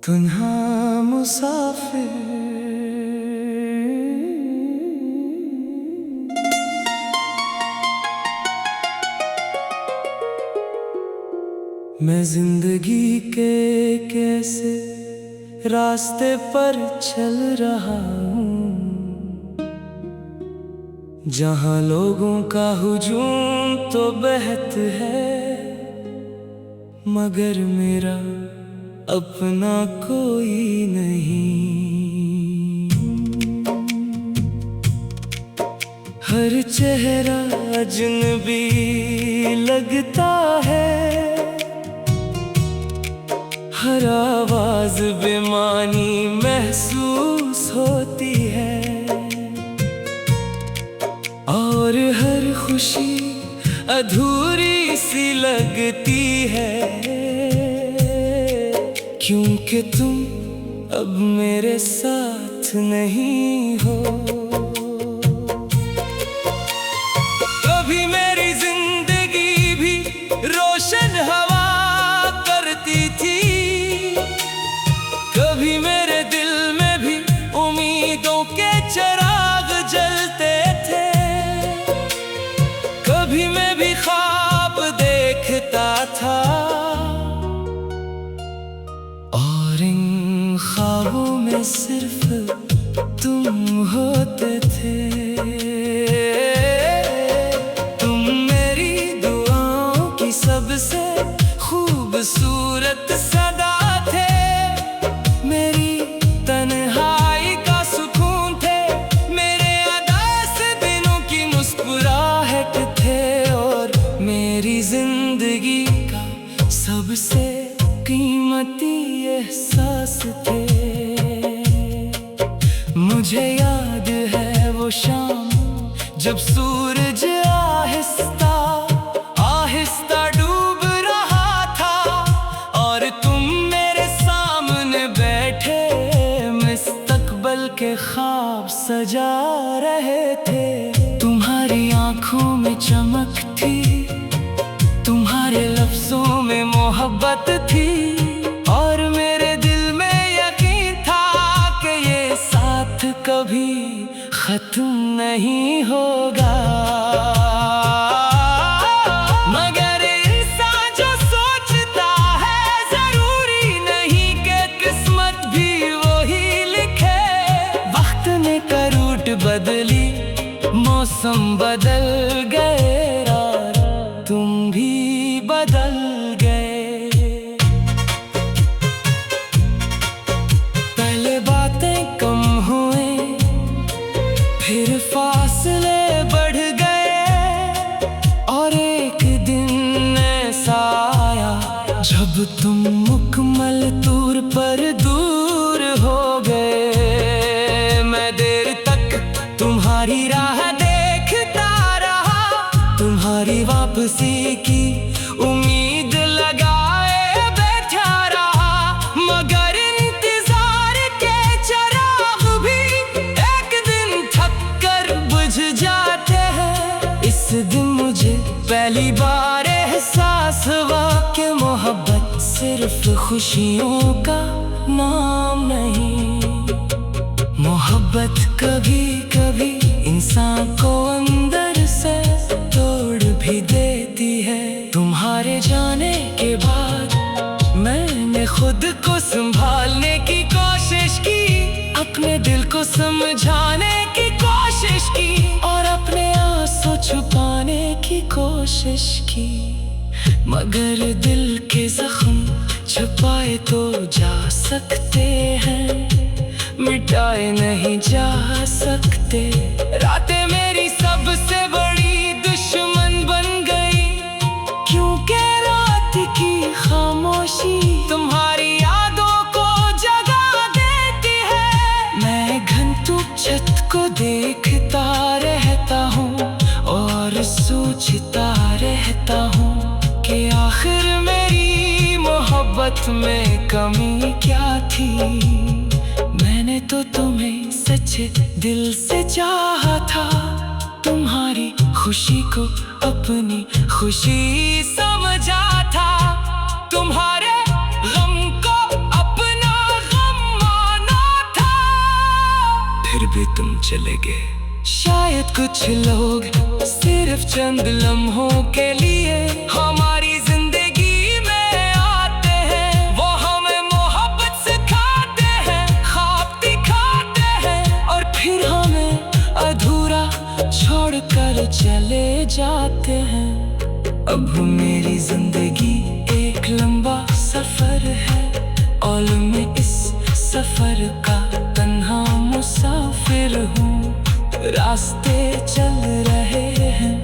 तन्हा मुसाफिर। मैं जिंदगी के कैसे रास्ते पर चल रहा हूँ, जहाँ लोगों का हुजूम तो बहत है, मगर मेरा अपना कोई नहीं। हर चेहरा अजनबी लगता है, हर आवाज बेमानी महसूस होती है, और हर खुशी अधूरी सी लगती है, क्योंकि तुम अब मेरे साथ नहीं हो। कभी मेरी जिंदगी भी रोशन हवा करती थी, कभी मेरे दिल में भी उम्मीदों के चिराग जलते थे, कभी मैं भी ख्वाब देखता था, और इन ख्वाबों में सिर्फ तुम होते थे। तुम मेरी दुआओं की सबसे खूबसूरत सदा थे, मेरी तन्हाई का सुकून थे, मेरे उदास दिनों की मुस्कुराहट थे, और मेरी जिंदगी का सबसे कीमती एहसास थे। मुझे याद है वो शाम जब सूरज आहिस्ता आहिस्ता डूब रहा था, और तुम मेरे सामने बैठे मुस्तकबिल के ख्वाब सजा रहे थे। तुम्हारी आंखों में चमक थी, तुम्हारे लफ्जों में मोहब्बत थी, और मेरे दिल में यकीन था कि ये साथ कभी खत्म नहीं होगा। मगर इंसान जो सोचता है जरूरी नहीं कि किस्मत भी वही लिखे। वक्त ने करूट बदली, मौसम बदल गए, तुम भी बदल गए। पहले बातें कम हुए, फिर फासले बढ़ गए, और एक दिन ऐसा आया जब तुम मुकम्मल तौर पर दूर हो गए। मैं देर तक तुम्हारी राह देखता रहा, तुम्हारी वापसी की उम्मीद लगाए बैठा रहा, मगर इंतजार के चिराग भी एक दिन थक कर बुझ जाते हैं। इस दिन मुझे पहली बार एहसास हुआ कि मोहब्बत सिर्फ खुशियों का नाम नहीं। मोहब्बत कभी कभी इंसान को अंदर से तोड़ भी देती है। तुम्हारे जाने के बाद मैंने खुद को संभालने की कोशिश की, अपने दिल को समझाने की कोशिश की, और अपने आंसू छुपाने की कोशिश की, मगर दिल के जख्म छुपाए तो जा सकते हैं, मिटाए नहीं जा सकते। रातें मेरी सबसे बड़ी दुश्मन बन गई, क्योंकि रात की खामोशी तुम्हारी यादों को जगा देती है। मैं घंटों छत को देखता रहता हूँ, और सोचता रहता हूँ कि आखिर मेरी मोहब्बत में कमी क्या थी। मैंने तो तुम्हें सच्चे दिल से चाहा था, तुम्हारी खुशी को अपनी खुशी समझा था, तुम्हारे गम को अपना चले गए। शायद कुछ लोग सिर्फ चंद लम्हों के लिए हमारी जिंदगी में आते हैं। वो हमें मोहब्बत सिखाते हैं, ख्वाब दिखाते हैं और फिर हमें अधूरा छोड़कर चले जाते हैं। अब मेरी जिंदगी एक लंबा सफर है और मैं इस सफर का तन्हा मुसाफिर हूँ। रास्ते चल रहे हैं,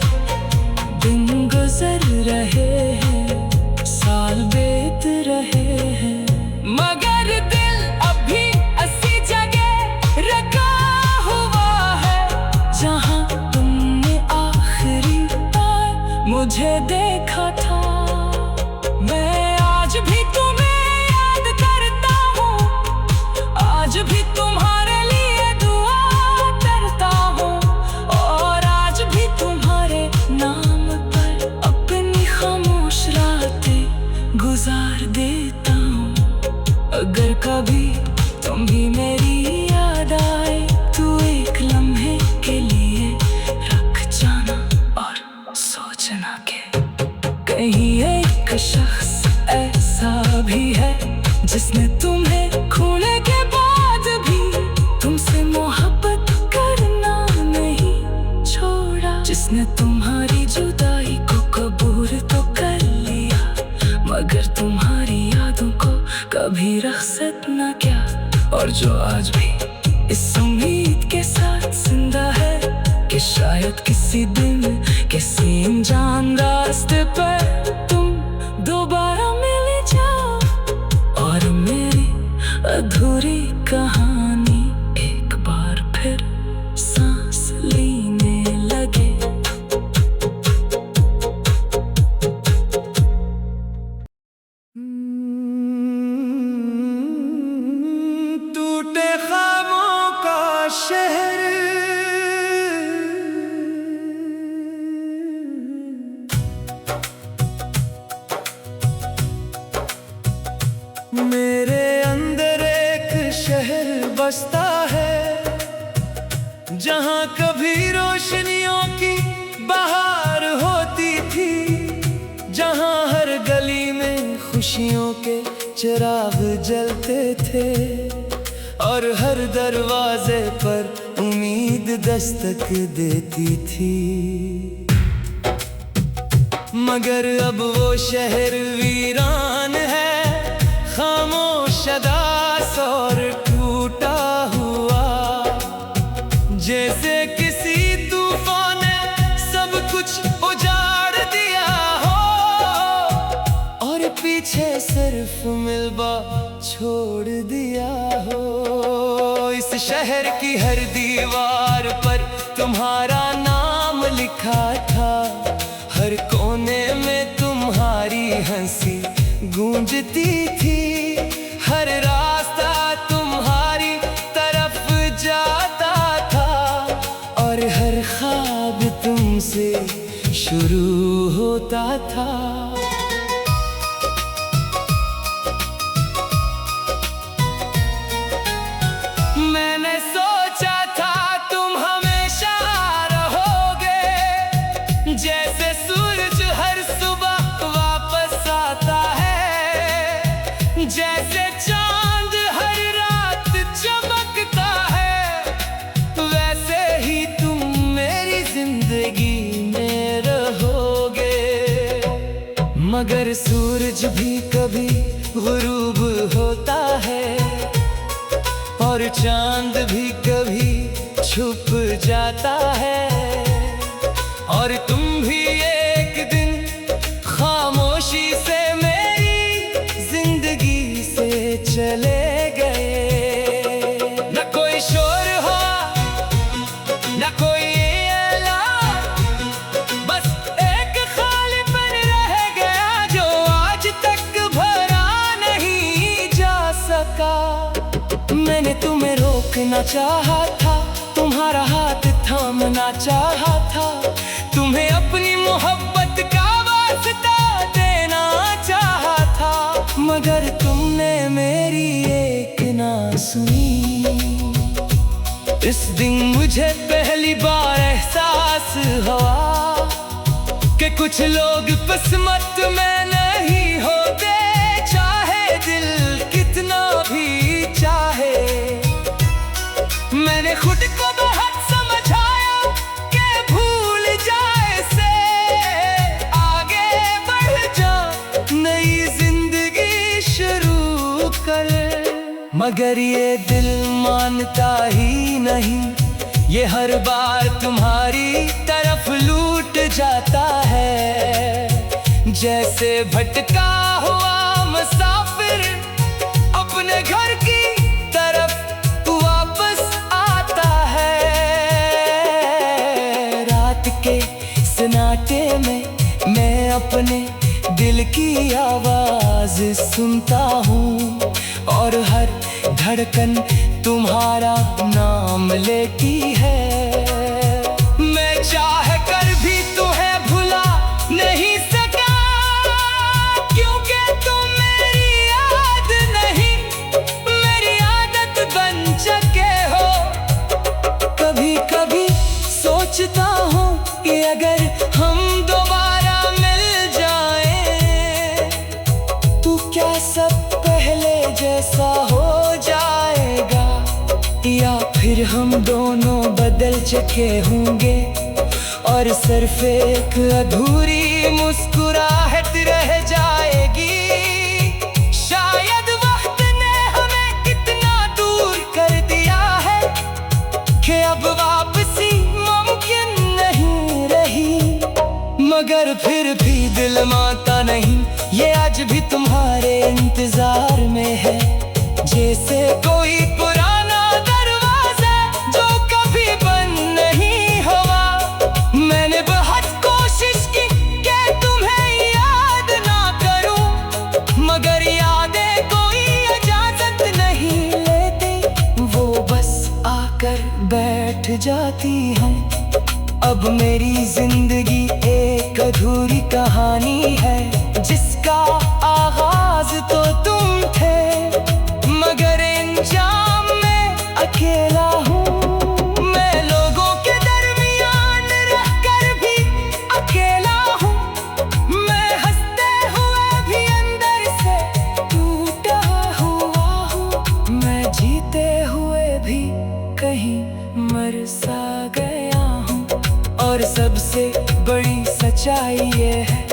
दिन गुजर रहे हैं, साल बीत रहे हैं, मगर दिल अभी ऐसी जगह रखा हुआ है जहाँ तुमने आखिरी बार मुझे देखा था। मैं आज भी तुम्हें याद करता हूँ, आज भी तुम्हारे लिए दुआ करता हूँ और आज भी तुम्हारे नाम पर अपनी खामोश रातें गुजार देता हूँ। अगर कभी तुम भी मेरी याद आए तो एक लम्हे के लिए रख जाना और सोचना के कहीं एक शख्स ऐसा भी है जिसने तुम्हें खोने के बाद भी तुमसे मोहब्बत करना नहीं छोड़ा, जिसने तुम्हारी जुदाई को कबूल तो कर लिया मगर तुम्हारी यादों को कभी रख्सत न किया, और जो आज भी इस उम्मीद के साथ जिंदा है कि शायद किसी दिन किसी अनजान रास्ते पर तुम दोबारा मिल जाओ और मेरी अधूरी कहानी एक बार फिर सांस लेने लगे। टूटे ख्वाबों का शहर मेरे अंदर एक शहर बसता है जहाँ कभी रोशनियों की बहार होती थी, जहाँ हर गली में खुशियों के चिराग जलते थे और हर दरवाजे पर उम्मीद दस्तक देती थी। मगर अब वो शहर वीरान है, खामोश अदास और टूटा हुआ, जैसे किसी तूफान ने सब कुछ उजाड़ दिया हो और पीछे सिर्फ मिलबा छोड़ दिया हो। इस शहर की हर दीवार पर तुम्हारा नाम लिखा था, हर कोने में तुम्हारी हंसी गूंजती थी, हर रास्ता तुम्हारी तरफ जाता था और हर ख्वाब तुमसे शुरू होता था। मैंने सोचा था तुम हमेशा रहोगे, जैसे सूरज हर सुबह वापस आता है, जैसे चांद हर रात चमकता है, वैसे ही तुम मेरी जिंदगी में रहोगे। मगर सूरज भी कभी गुरूब होता है और चांद भी कभी छुप जाता है, और तुम भी एक दिन खामोशी से मेरी जिंदगी से चले गए। न कोई शोर हो न कोई ऐलान, बस एक खालीपन रह गया जो आज तक भरा नहीं जा सका। मैंने तुम्हें रोकना चाहा था, तुम्हारा हाथ थामना चाहा था, तुम्हें अपनी मोहब्बत का वास्ता देना चाहा था, मगर तुमने मेरी एक ना सुनी। जिस दिन मुझे पहली बार एहसास हुआ कि कुछ लोग किस्मत में नहीं होते, चाहे दिल कितना भी चाहे। मैंने खुद को बहुत समझाया कि भूल जाए से आगे बढ़ जा, नई जिंदगी शुरू कर। मगर ये दिल मानता ही नहीं, ये हर बार तुम्हारी तरफ लूट जाता है। जैसे भटका हुआ मुसाफिर अपने घर की तरफ वापस आता है। रात के सन्नाटे में मैं अपने दिल की आवाज सुनता हूँ, और हर धड़कन तुम्हारा नाम लेती है। मैं चाह कर भी तुम्हें भुला नहीं सका, क्योंकि तुम मेरी याद नहीं, मेरी आदत बन चुके हो। कभी कभी सोचता हूँ कि अगर हम दोबारा मिल जाएं, तो क्या सब पहले जैसा हो जाएगा, या फिर हम दोनों बदल चुके होंगे और सिर्फ एक अधूरी मुस्कुराहट रह जाएगी। शायद वक्त ने हमें इतना दूर कर दिया है कि अब वापसी मुमकिन नहीं रही। मगर फिर भी दिल मानता नहीं, ये आज भी तुम्हारे इंतजार में है। जैसे कोई पुराना दरवाजा जो कभी बंद नहीं हुआ। मैंने बहुत कोशिश की कि तुम्हें याद ना करूं, मगर यादें कोई इजाजत नहीं लेती, वो बस आकर बैठ जाती हैं। अब मेरी जिंदगी एक अधूरी कहानी है, जिसका आगाज तो तुम थे, मगर इंजाम में अकेला हूँ। मैं लोगों के दरमियान रहकर भी अकेला हूँ, मैं हंसते हुए भी अंदर से टूटा हुआ हूँ, मैं जीते हुए भी कहीं मर सा गया हूँ। और सबसे बड़ी सच्चाई ये है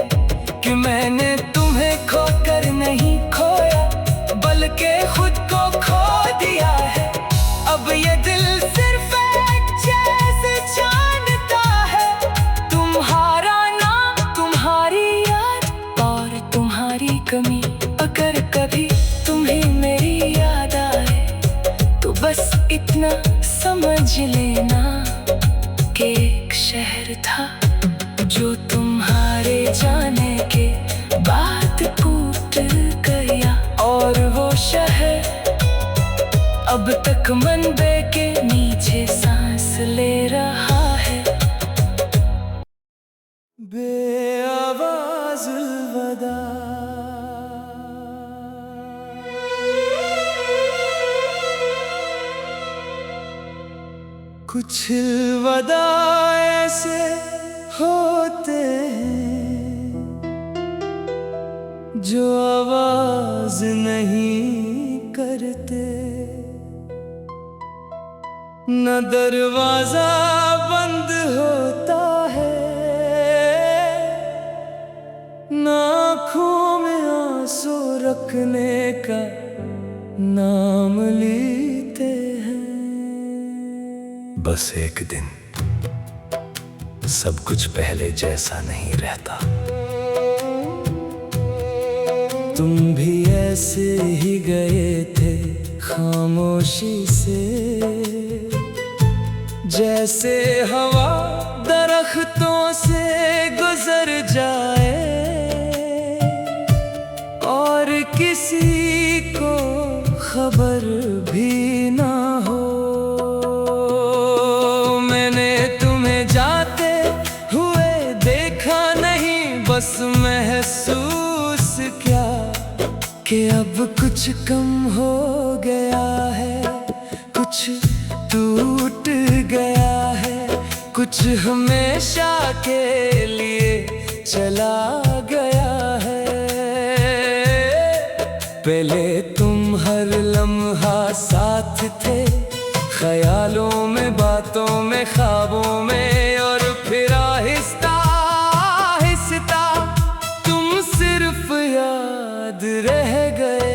कि मैंने तुम्हें खोकर नहीं खोया, बल्कि खुद को खो दिया है। अब ये दिल सिर्फ एक चीज़ जानता है, तुम्हारा नाम, तुम्हारी याद और तुम्हारी कमी। अगर कभी तुम्हें मेरी याद आए, तो बस इतना समझ लेना कि एक शहर था जो तुम्हारे जाने के बाद टूट गया, और वो शहर अब तक मंदिर के नीचे सांस ले रहा है। बेआवाज़ अलविदा। कुछ अलविदा ऐसे होते हैं जो आवाज नहीं करते, न दरवाजा बंद होता है, न आँखों में आंसू रखने का नाम लेते हैं। बस एक दिन सब कुछ पहले जैसा नहीं रहता। तुम भी ऐसे ही गए थे खामोशी से, जैसे हवा दरख्तों से गुजर जाए और किसी को खबर भी ना हो। मैंने तुम्हें जाते हुए देखा नहीं, बस महसूस क्या कि अब कुछ कम हो गया है, कुछ टूट गया है, कुछ हमेशा के लिए चला गया है। पहले तुम हर लम्हा साथ थे, ख्यालों में, बातों में, ख्वाबों में, और फिर आहिस्ता आहिस्ता तुम सिर्फ याद रह गए।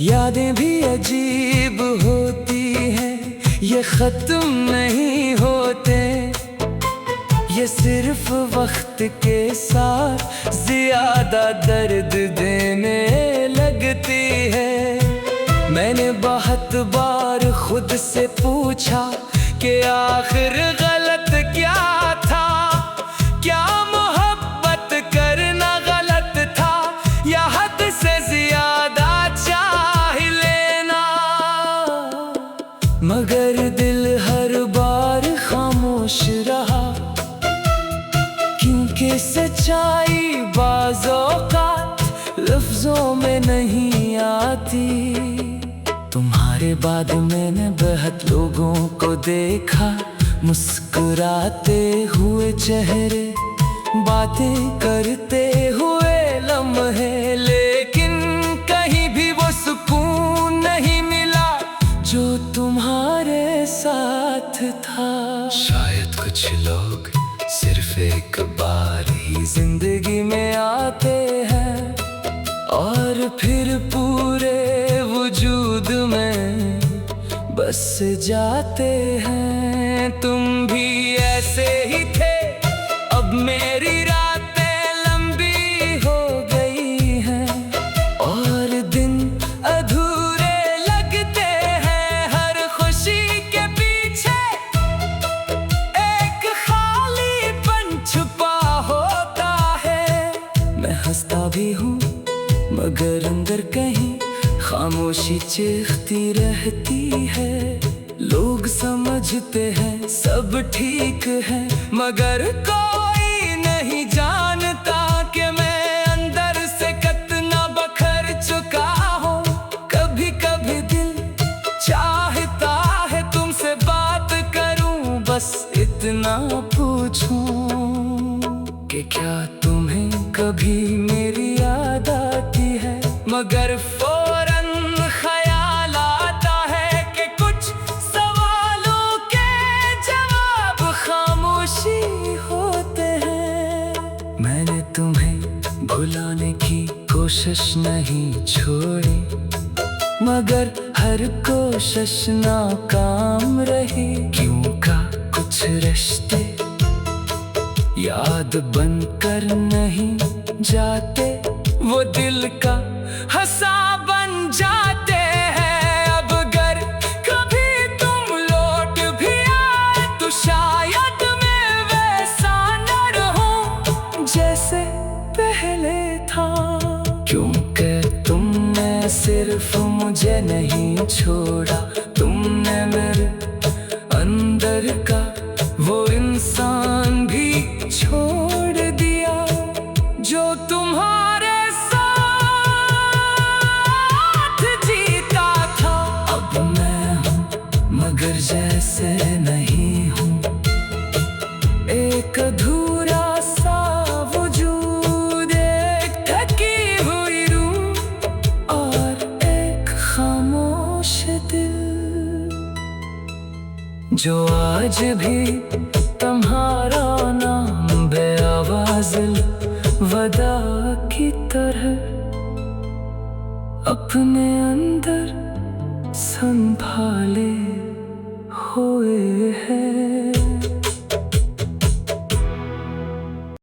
यादें भी अजीब होती हैं, ये खत्म नहीं होते, ये सिर्फ वक्त के साथ ज्यादा दर्द देने लगती है। मैंने बहुत बार खुद से पूछा कि आखिर गलत क्या था, क्या मोहब्बत करना गलत था, या हद से ज्यादा चाह लेना। मगर दिल हर बार खामोश रहा, क्योंकि सच्चाई बाज़-औक़ात लफ्ज़ों में नहीं आती। तुम्हारे बाद मैंने बहुत लोगों को देखा, मुस्कुराते हुए चेहरे, बातें करते हुए लम्हे, लेकिन कहीं भी वो सुकून नहीं मिला जो तुम्हारे साथ था। शायद कुछ लोग सिर्फ एक बार ही जिंदगी में आते हैं और फिर पूरे वजूद में बस जाते हैं। तुम भी ऐसे ही थे, अब मेरी रातें लंबी हो गई हैं और दिन अधूरे लगते हैं। हर खुशी के पीछे एक खालीपन छुपा होता है। मैं हंसता भी हूँ मगर अंदर कहीं खामोशी चीखती रहती है। लोग समझते हैं सब ठीक है, मगर कोई नहीं जानता कि मैं अंदर से कितना बखर चुका हूँ। कभी कभी दिल चाहता है तुमसे बात करूं, बस इतना पूछूं कि क्या तुम्हें कभी मेरी याद आती है। मगर फौरन ख्याल आता है कि कुछ सवालों के जवाब खामोशी होते हैं। मैंने तुम्हें भुलाने की कोशिश नहीं छोड़ी, मगर हर कोशिश नाकाम रही। क्यों का कुछ रिश्ते याद बनकर नहीं जाते, वो दिल का हंसा बन जाते हैं। अब अगर कभी तुम लौट भी आए तो शायद मैं वैसा न रहूं जैसे पहले था। क्योंकि तुमने सिर्फ मुझे नहीं छोड़ा, तुमने मेरे अंदर का वो इंसान भी छोड़ दिया जो तुम्हारे साथ जीता था। अब मैं हूँ मगर जैसे नहीं हूँ, एक अधूरा सा वजूद, एक थकी हुई रूह और एक खामोश दिल, जो आज भी तुम्हारा नाम बेआवाज़ वदा की तरह अपने अंदर संभाले।